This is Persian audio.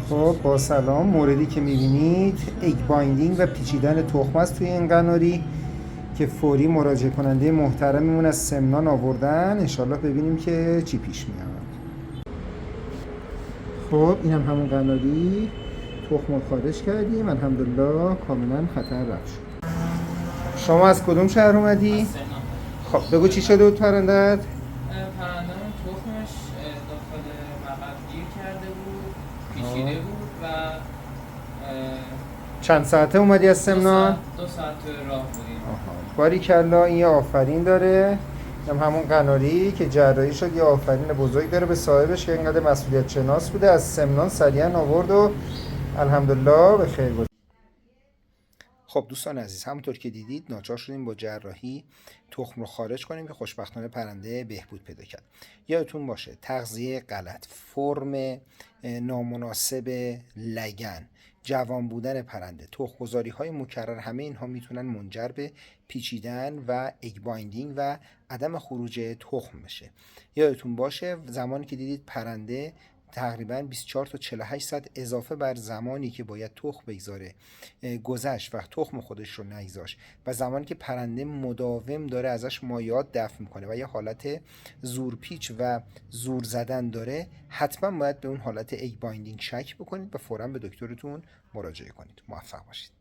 خب با سلام، موردی که میبینید اگ بایندینگ و پیچیدن تخم است توی این قناری که فوری مراجعه کننده محترممون از سمنان آوردن. انشالله ببینیم که چی پیش میاد. خب اینم همون قناری، تخم رو خارج کردیم الحمدلله، کاملا خطر رفت شد. شما از کدوم شهر اومدی؟ از سمنان. خب بگو چی شده بود پرندت؟ پرنده‌مون تخمش داخل مقب گیر کرده بود، پیچیده بود و چند ساعته اومدی از سمنان؟ 2 ساعت راه بودیم. باریکلا، این یه آفرین داره. همون قناری که جراحی شد یه آفرین بزرگ داره به صاحبش که اینقدر مسئولیت شناس بوده، از سمنان سریعا آورد و الحمدلله به خیر گذشت. خب دوستان عزیز، همونطور که دیدید ناچار شدیم با جراحی تخم رو خارج کنیم که خوشبختانه پرنده بهبود پیدا کرد. یادتون باشه تغذیه غلط، فرم نامناسب لگن، جوان بودن پرنده، تخم‌گذاری های مکرر، همه اینها میتونن منجر به پیچیدن و اگ بایندینگ و عدم خروج تخم بشه. یادتون باشه زمانی که دیدید پرنده تقریبا 24 تا 48 ساعت اضافه بر زمانی که باید تخم بگذاره گذشت و تخم خودش رو نگذاشت و زمانی که پرنده مداوم داره ازش مایعات دفع میکنه و یه حالت زورپیچ و زور زدن داره، حتما باید به اون حالت اگ بایندینگ شک بکنید و فوراً به دکترتون مراجعه کنید. موفق باشید.